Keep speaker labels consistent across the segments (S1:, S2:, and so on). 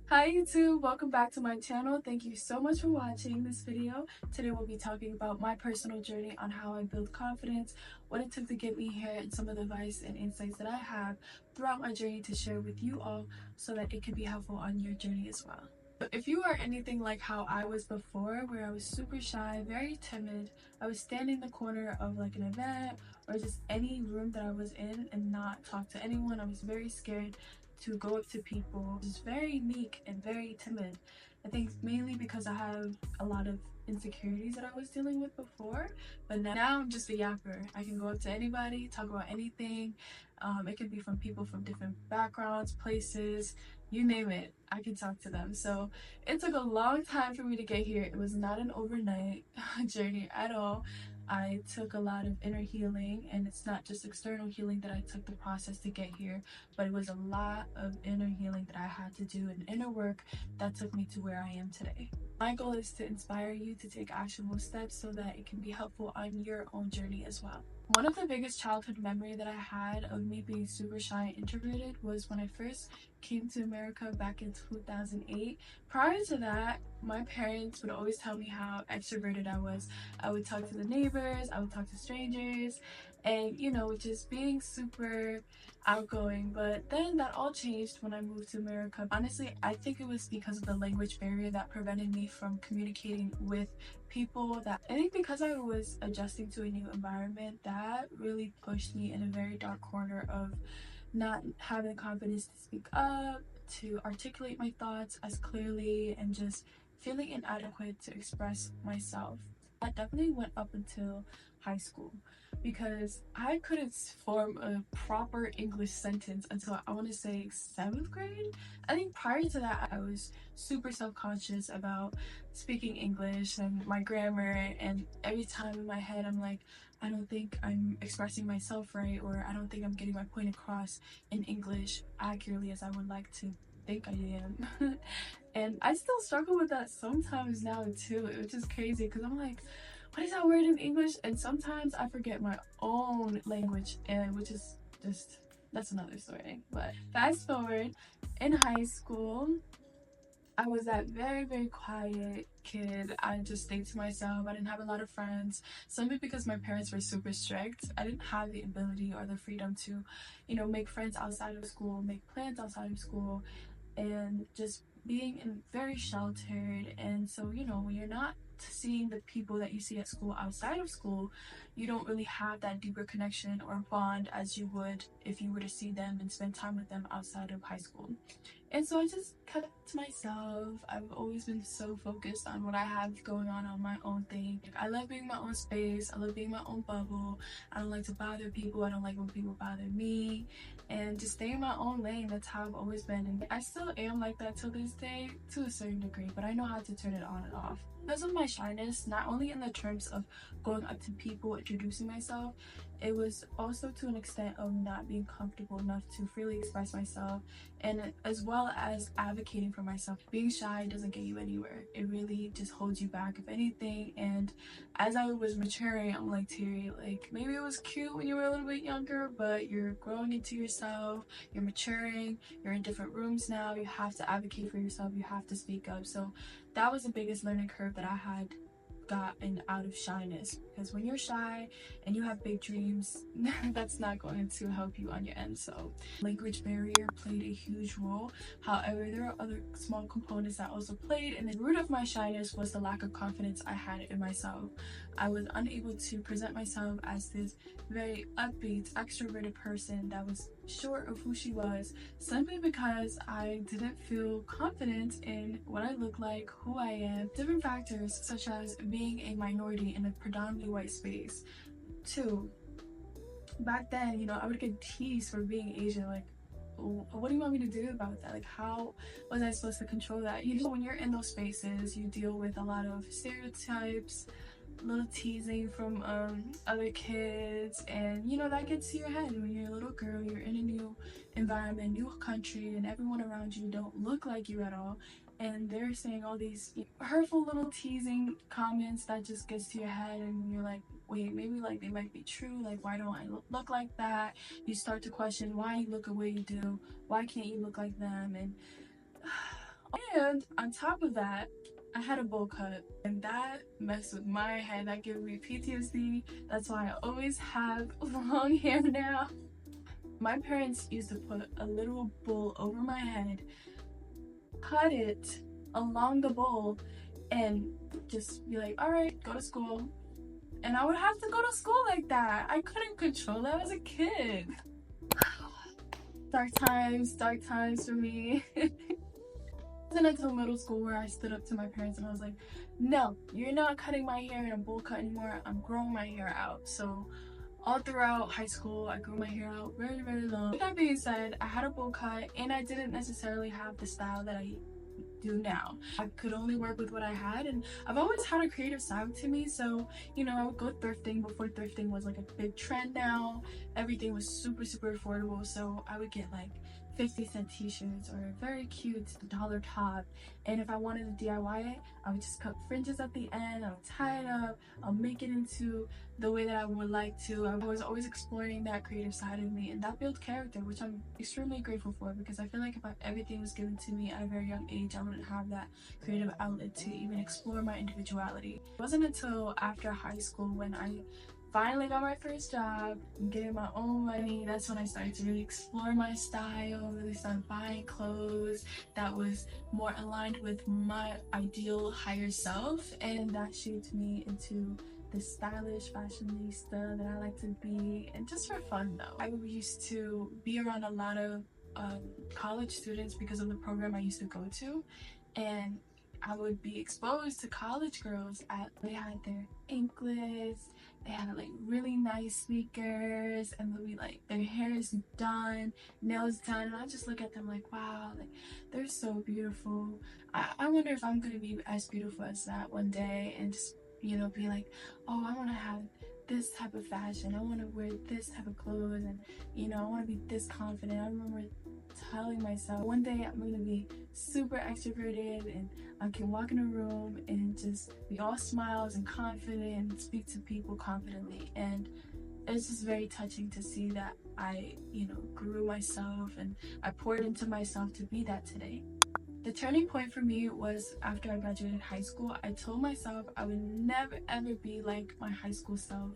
S1: Hi YouTube, welcome back to my channel. Thank you so much for watching this video. Today we'll be talking about my personal journey on how I build confidence, what it took to get me here, and some of the advice and insights that I have throughout my journey to share with you all so that it can be helpful on your journey as well. If you are anything like how I was before, where I was super shy, very timid, I would stand in the corner of like an event or just any room that I was in and not talk to anyone. I was very scared to go up to people, just very meek and very timid. I think mainly because I have a lot of insecurities that I was dealing with before, but now I'm just a yapper. I can go up to anybody, talk about anything. It can be from people from different backgrounds, places, you name it, I can talk to them. So it took a long time for me to get here. It was not an overnight journey at all. I took a lot of inner healing, and it's not just external healing that I took the process to get here, but it was a lot of inner healing that I had to do and inner work that took me to where I am today. My goal is to inspire you to take actionable steps so that it can be helpful on your own journey as well. One of the biggest childhood memory that I had of me being super shy and introverted was when I first came to America back in 2008. Prior to that, my parents would always tell me how extroverted I was. I would talk to the neighbors, I would talk to strangers, and just being super outgoing. But then that all changed when I moved to America. Honestly, I think it was because of the language barrier that prevented me from communicating with people. That I think because I was adjusting to a new environment, that really pushed me in a very dark corner of not having confidence to speak up, to articulate my thoughts as clearly, and just feeling inadequate to express myself. That definitely went up until high school because I couldn't form a proper English sentence until I want to say 7th grade. I think prior to that, I was super self-conscious about speaking English and my grammar, and every time in my head, I'm like, I don't think I'm expressing myself right, or I don't think I'm getting my point across in English accurately as I would like to think I am. And I still struggle with that sometimes now too, which is crazy because I'm like, what is that word in English? And sometimes I forget my own language, and which is just, that's another story. But fast forward, in high school, I was that very quiet kid. I just stayed to myself. I didn't have a lot of friends. Simply because my parents were super strict, I didn't have the ability or the freedom to, make friends outside of school, make plans outside of school, and just being in very sheltered. And so, when you're not seeing the people that you see at school outside of school, you don't really have that deeper connection or bond as you would if you were to see them and spend time with them outside of high school. And so I just kept it to myself. I've always been so focused on what I have going on my own thing. I love being my own space. I love being my own bubble. I don't like to bother people. I don't like when people bother me. And just stay in my own lane. That's how I've always been. And I still am like that till this day to a certain degree, but I know how to turn it on and off. Because of my shyness, not only in the terms of going up to people, introducing myself, it was also to an extent of not being comfortable enough to freely express myself, and as well as advocating for myself. Being shy doesn't get you anywhere. It really just holds you back, if anything. And as I was maturing, I'm like, THIRI, like, maybe it was cute when you were a little bit younger, but you're growing into yourself, you're maturing, you're in different rooms now, you have to advocate for yourself, you have to speak up. So that was the biggest learning curve that I had gotten out of shyness, because when you're shy and you have big dreams, that's not going to help you on your end. So language barrier played a huge role. However, there are other small components that also played, and the root of my shyness was the lack of confidence I had in myself. I was unable to present myself as this very upbeat, extroverted person that was sure of who she was, simply because I didn't feel confident in what I look like, who I am. Different factors such as being a minority in a predominantly white space. Two, back then, I would get teased for being Asian. Like, what do you want me to do about that? Like, how was I supposed to control that? When you're in those spaces, you deal with a lot of stereotypes, little teasing from other kids, and that gets to your head. When you're a little girl, you're in a new environment, new country, and everyone around you don't look like you at all, and they're saying all these hurtful little teasing comments that just gets to your head, and you're like, wait, maybe like they might be true. Like, why don't I look like that? You start to question why you look the way you do, why can't you look like them? And And on top of that, I had a bowl cut, and that messed with my head. That gave me PTSD. That's why I always have long hair now. My parents used to put a little bowl over my head, cut it along the bowl, and just be like, all right, go to school. And I would have to go to school like that. I couldn't control that as a kid. Dark times for me. It wasn't until middle school where I stood up to my parents and I was like, no, you're not cutting my hair in a bowl cut anymore. I'm growing my hair out. So all throughout high school, I grew my hair out very, very long. With that being said, I had a bowl cut and I didn't necessarily have the style that I do now. I could only work with what I had, and I've always had a creative side to me, so you know, I would go thrifting before thrifting was like a big trend. Now everything was super affordable, so I would get like 50-cent t-shirts or a very cute dollar top, and if I wanted to DIY it, I would just cut fringes at the end, I would tie it up, I'll make it into the way that I would like to. I was always exploring that creative side of me, and that built character, which I'm extremely grateful for, because I feel like if everything was given to me at a very young age, I wouldn't have that creative outlet to even explore my individuality. It wasn't until after high school when I finally got my first job and getting my own money, that's when I started to really explore my style, really started buying clothes that was more aligned with my ideal higher self, and that shaped me into the stylish fashionista that I like to be. And just for fun though, I used to be around a lot of college students because of the program I used to go to, and I would be exposed to college girls they had their anklets, they had like really nice sneakers, and they'll be like, their hair is done, nails done, and I just look at them like, wow, like they're so beautiful. I wonder if I'm gonna be as beautiful as that one day, and just, you know, be like, oh, I want to have this type of fashion, I want to wear this type of clothes, and you know, I want to be this confident. I remember telling myself one day I'm going to be super extroverted and I can walk in a room and just be all smiles and confident and speak to people confidently. And it's just very touching to see that I, you know, grew myself and I poured into myself to be that today. The turning point for me was after I graduated high school. I told myself I would never ever be like my high school self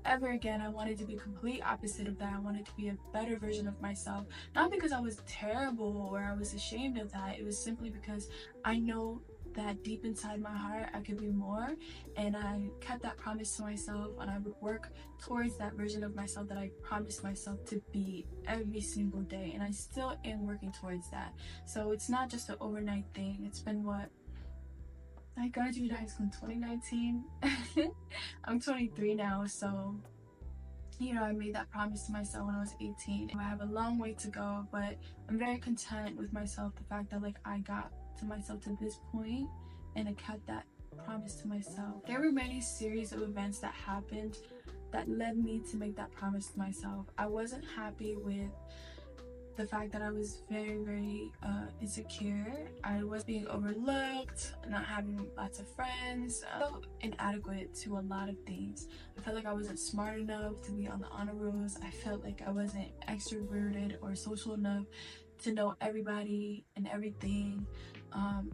S1: ever again. I wanted to be complete opposite of that. I wanted to be a better version of myself, not because I was terrible or I was ashamed of that. It was simply because I know that deep inside my heart I could be more, and I kept that promise to myself, and I would work towards that version of myself that I promised myself to be every single day, and I still am working towards that. So it's not just an overnight thing. It's been what, I graduated high school in 2019. I'm 23 now, so you know, I made that promise to myself when I was 18. I have a long way to go, but I'm very content with myself, the fact that like I got to myself to this point and I kept that promise to myself. There were many series of events that happened that led me to make that promise to myself. I wasn't happy with the fact that I was very insecure. I was being overlooked, not having lots of friends. I felt inadequate to a lot of things. I felt like I wasn't smart enough to be on the honor rolls. I felt like I wasn't extroverted or social enough to know everybody and everything.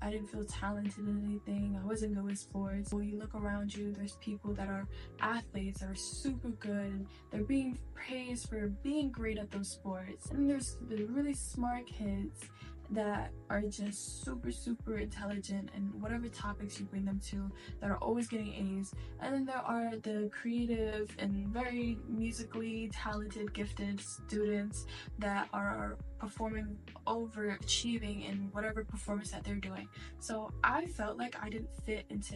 S1: I didn't feel talented in anything. I wasn't good with sports. When you look around you, there's people that are athletes that are super good and they're being praised for being great at those sports. And there's the really smart kids that are just super intelligent in whatever topics you bring them to, that are always getting A's. And then there are the creative and very musically talented, gifted students that are performing, overachieving in whatever performance that they're doing. So I felt like I didn't fit into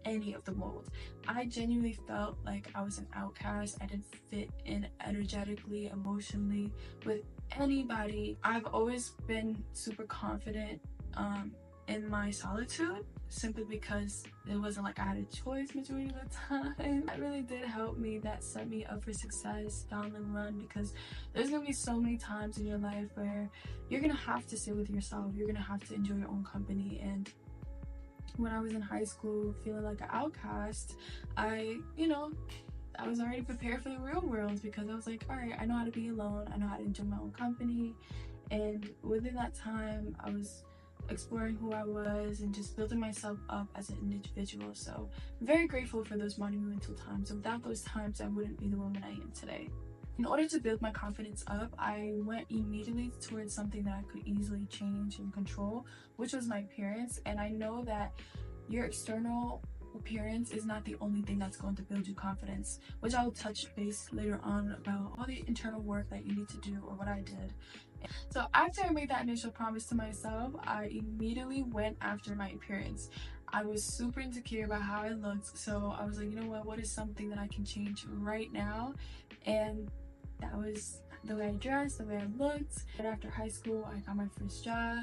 S1: any of the molds. I genuinely felt like I was an outcast. I didn't fit in energetically, emotionally with anybody. I've always been super confident in my solitude, simply because it wasn't like I had a choice majority of the time. That really did help me. That set me up for success down the run, because there's gonna be so many times in your life where you're gonna have to sit with yourself. You're gonna have to enjoy your own company. And when I was in high school feeling like an outcast, I was already prepared for the real world, because I was like, all right, I know how to be alone, I know how to enjoy my own company. And within that time, I was exploring who I was and just building myself up as an individual. So I'm very grateful for those monumental times. Without those times, I wouldn't be the woman I am today. In order to build my confidence up, I went immediately towards something that I could easily change and control, which was my appearance. And I know that your external appearance is not the only thing that's going to build you confidence, which I'll touch base later on about all the internal work that you need to do, or what I did. So after I made that initial promise to myself, I immediately went after my appearance. I was super insecure about how I looked, so I was like, you know what is something that I can change right now? And that was the way I dressed, the way I looked. And after high school, I got my first job.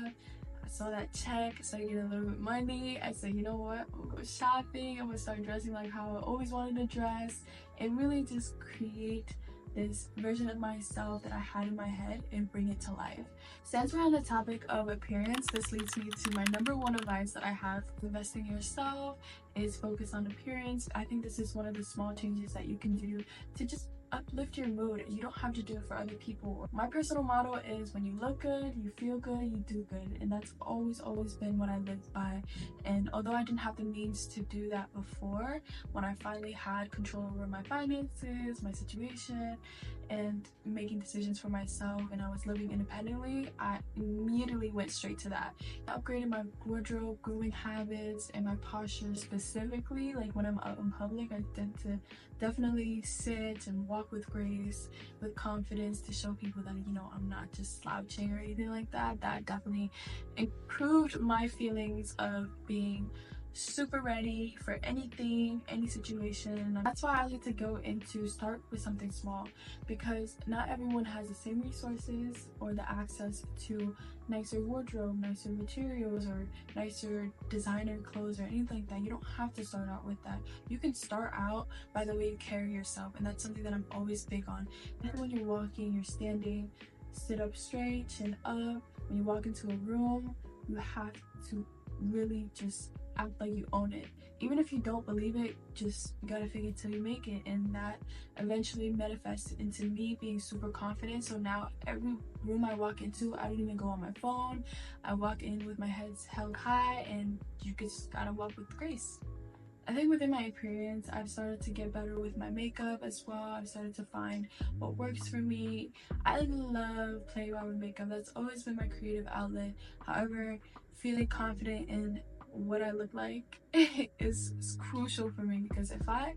S1: I saw that check, started getting a little bit of money. I said, you know what, I'm gonna go shopping, I'm gonna start dressing like how I always wanted to dress, and really just create this version of myself that I had in my head and bring it to life. Since we're on the topic of appearance, this leads me to my number one advice that I have. Investing in yourself is focus on appearance. I think this is one of the small changes that you can do to just uplift your mood. You don't have to do it for other people. My personal motto is, when you look good, you feel good, you do good. And that's always been what I live by. And although I didn't have the means to do that before, when I finally had control over my finances, my situation, and making decisions for myself, and I was living independently, I immediately went straight to that. I upgraded my wardrobe, grooming habits, and my posture specifically. Like when I'm out in public, I tend to definitely sit and walk with grace, with confidence, to show people that, you know, I'm not just slouching or anything like that. That definitely improved my feelings of being super ready for anything, any situation. That's why I like to start with something small, because not everyone has the same resources or the access to nicer wardrobe, nicer materials, or nicer designer clothes or anything like that. You don't have to start out with that. You can start out by the way you carry yourself, and that's something that I'm always big on. And when you're walking, you're standing, sit up straight, chin up. When you walk into a room, you have to really just act like you own it. Even if you don't believe it, just you gotta fake it till you make it. And that eventually manifests into me being super confident. So now every room I walk into, I don't even go on my phone. I walk in with my head held high, and you just gotta walk with grace. I think within my appearance, I've started to get better with my makeup as well. I've started to find what works for me. I love playing around with makeup. That's always been my creative outlet. However, feeling confident in what I look like is crucial for me, because if I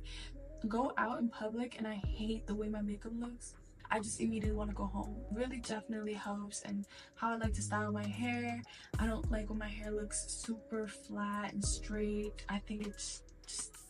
S1: go out in public and I hate the way my makeup looks, I just immediately want to go home. It really definitely helps. And how I like to style my hair, I don't like when my hair looks super flat and straight. I think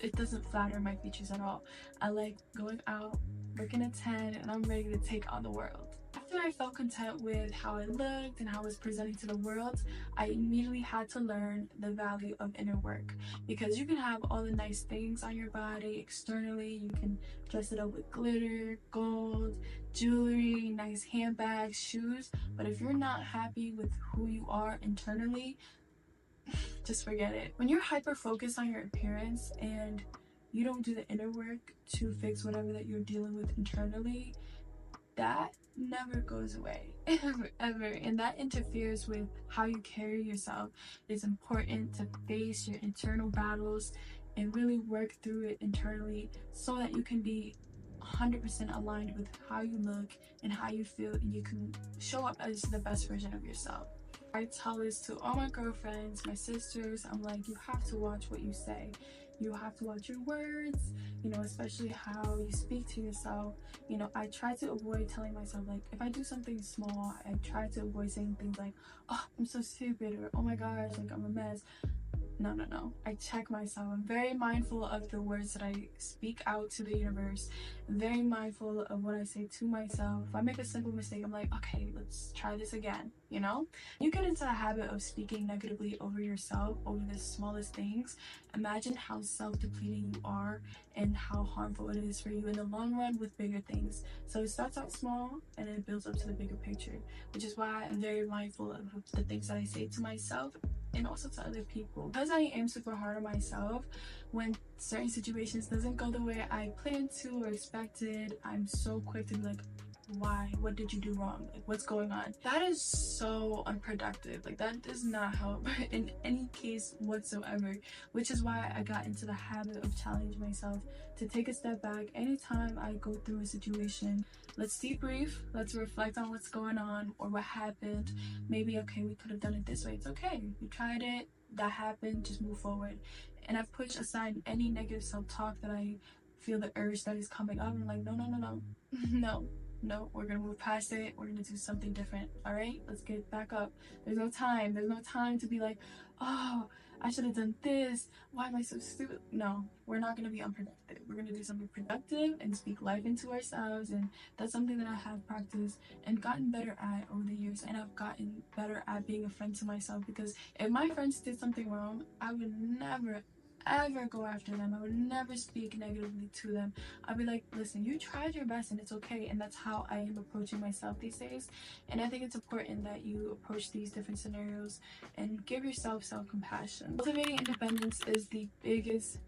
S1: it doesn't flatter my features at all. I like going out, working a 10, and I'm ready to take on the world. After I felt content with how I looked and how I was presenting to the world, I immediately had to learn the value of inner work. Because you can have all the nice things on your body externally, you can dress it up with glitter, gold, jewelry, nice handbags, shoes, but if you're not happy with who you are internally, just forget it. When you're hyper focused on your appearance and you don't do the inner work to fix whatever that you're dealing with internally, that never goes away ever, and that interferes with how you carry yourself. It's important to face your internal battles and really work through it internally, so that you can be 100% aligned with how you look and how you feel, and you can show up as the best version of yourself. I tell this to all my girlfriends, my sisters. I'm like, you have to watch what you say. You have to watch your words, you know, especially how you speak to yourself. You know, I try to avoid telling myself, like, if I do something small, I try to avoid saying things like, oh, I'm so stupid, or oh my gosh, like, I'm a mess. No. I check myself. I'm very mindful of the words that I speak out to the universe. I'm very mindful of what I say to myself. If I make a simple mistake, I'm like, okay, let's try this again, you know? You get into the habit of speaking negatively over yourself, over the smallest things. Imagine how self-depleting you are and how harmful it is for you in the long run with bigger things. So it starts out small and it builds up to the bigger picture, which is why I'm very mindful of the things that I say to myself and also to other people. Because I am super hard on myself, when certain situations doesn't go the way I planned to or expected, I'm so quick to be like, why, what did you do wrong, like what's going on. That is so unproductive. Like that does not help in any case whatsoever, which is why I got into the habit of challenging myself to take a step back anytime I go through a situation. Let's debrief, let's reflect on what's going on or what happened. Maybe, okay, we could have done it this way. It's okay, you tried it, that happened, just move forward. And I've pushed aside any negative self-talk that I feel the urge that is coming up. I'm like, no, no, no, no. No, we're gonna move past it. We're gonna do something different. All right, let's get back up. There's no time. There's no time to be like, oh, I should have done this. Why am I so stupid? No, we're not gonna be unproductive. We're gonna do something productive and speak life into ourselves. And that's something that I have practiced and gotten better at over the years. And I've gotten better at being a friend to myself, because if my friends did something wrong, I would never ever go after them. I would never speak negatively to them. I'd be like, listen, you tried your best and it's okay. And that's how I am approaching myself these days. And I think it's important that you approach these different scenarios and give yourself self-compassion. Cultivating independence is the biggest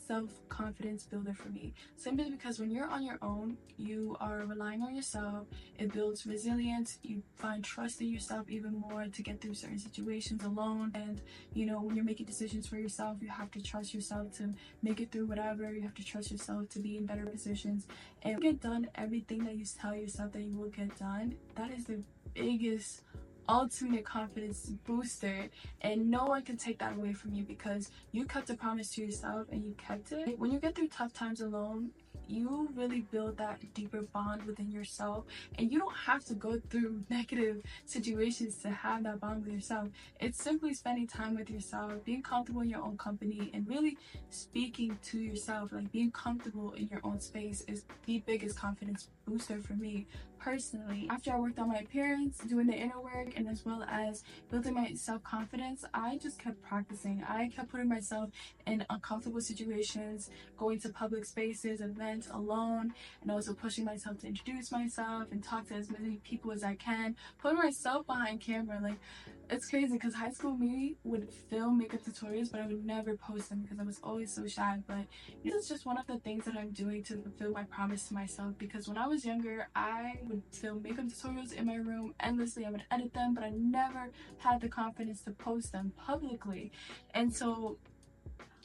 S1: self-confidence builder for me, simply because when you're on your own, you are relying on yourself. It builds resilience. You find trust in yourself even more to get through certain situations alone. And you know, when you're making decisions for yourself, you have to trust yourself to make it through whatever. You have to trust yourself to be in better positions and get done everything that you tell yourself that you will get done. That is the biggest ultimate confidence booster, and no one can take that away from you, because you kept a promise to yourself and you kept it. When you get through tough times alone, you really build that deeper bond within yourself, and you don't have to go through negative situations to have that bond with yourself. It's simply spending time with yourself, being comfortable in your own company, and really speaking to yourself. Like being comfortable in your own space is the biggest confidence booster for me personally. After I worked on my appearance, doing the inner work, and as well as building my self-confidence, I just kept practicing. I kept putting myself in uncomfortable situations, going to public spaces, events alone, and also pushing myself to introduce myself and talk to as many people as I can, putting myself behind camera. Like, it's crazy because high school me would film makeup tutorials, but I would never post them because I was always so shy. But this is just one of the things that I'm doing to fulfill my promise to myself, because when I was younger, I would film makeup tutorials in my room endlessly. I would edit them, but I never had the confidence to post them publicly. And so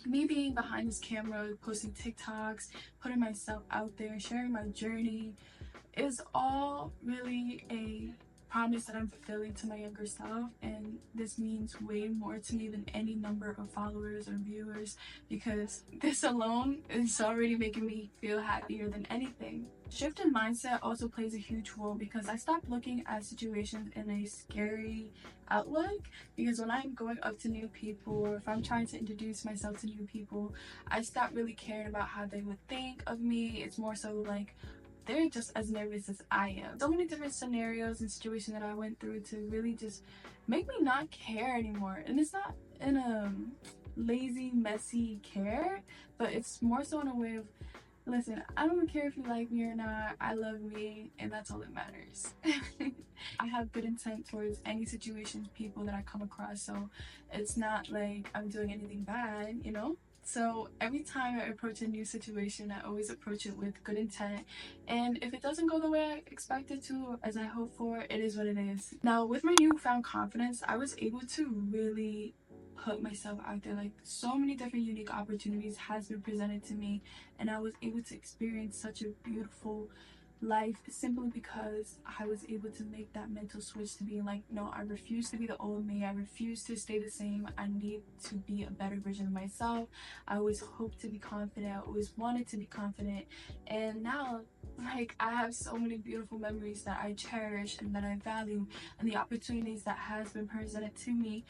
S1: me being behind this camera, posting TikToks, putting myself out there, sharing my journey, is all really a promise that I'm fulfilling to my younger self. And this means way more to me than any number of followers or viewers, because this alone is already making me feel happier than anything. Shift in mindset also plays a huge role, because I stopped looking at situations in a scary outlook. Because when I'm going up to new people, or if I'm trying to introduce myself to new people, I stopped really caring about how they would think of me. It's more so like, they're just as nervous as I am. So many different scenarios and situations that I went through to really just make me not care anymore. And it's not in a lazy, messy care, but it's more so in a way of, listen, I don't care if you like me or not. I love me, and that's all that matters. I have good intent towards any situations, people that I come across, so it's not like I'm doing anything bad, you know? So every time I approach a new situation, I always approach it with good intent. And if it doesn't go the way I expect it to, as I hope for, it is what it is. Now, with my newfound confidence, I was able to really put myself out there. Like, so many different unique opportunities has been presented to me, and I was able to experience such a beautiful life simply because I was able to make that mental switch to being like, no, I refuse to be the old me. I refuse to stay the same. I need to be a better version of myself. I always hoped to be confident. I always wanted to be confident. And now, like, I have so many beautiful memories that I cherish and that I value, and the opportunities that has been presented to me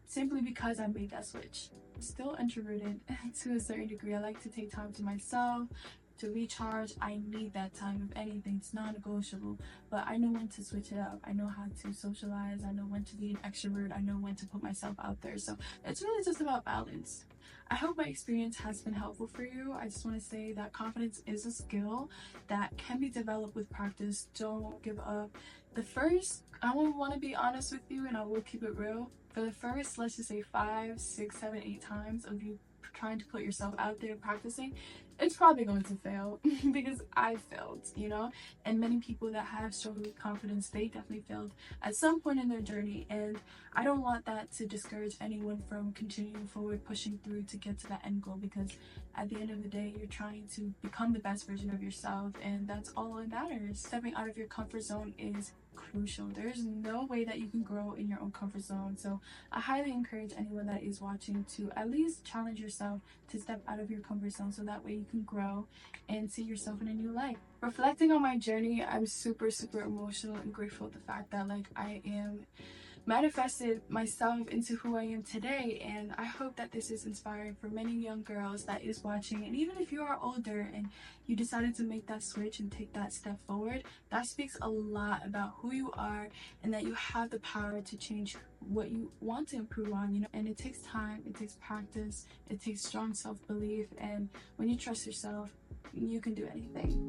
S1: simply because I made that switch. I'm still introverted to a certain degree. I like to take time to myself, to recharge. I need that time. If anything, it's non-negotiable. But I know when to switch it up. I know how to socialize. I know when to be an extrovert. I know when to put myself out there. So it's really just about balance. I hope my experience has been helpful for you. I just want to say that confidence is a skill that can be developed with practice. Don't give up. I want to be honest with you, and I will keep it real. For the first, let's just say 5, 6, 7, 8 times of you trying to put yourself out there practicing, it's probably going to fail because I failed, you know. And many people that have struggled with confidence, they definitely failed at some point in their journey, and I don't want that to discourage anyone from continuing forward, pushing through to get to that end goal, because at the end of the day, you're trying to become the best version of yourself, and that's all that matters. Stepping out of your comfort zone is crucial. There's no way that you can grow in your own comfort zone. So I highly encourage anyone that is watching to at least challenge yourself to step out of your comfort zone, so that way you can grow and see yourself in a new light. Reflecting on my journey, I'm super emotional and grateful at the fact that like I am manifested myself into who I am today, and I hope that this is inspiring for many young girls that is watching. And even if you are older and you decided to make that switch and take that step forward, that speaks a lot about who you are and that you have the power to change what you want to improve on, you know. And it takes time, it takes practice, it takes strong self-belief, and when you trust yourself, you can do anything.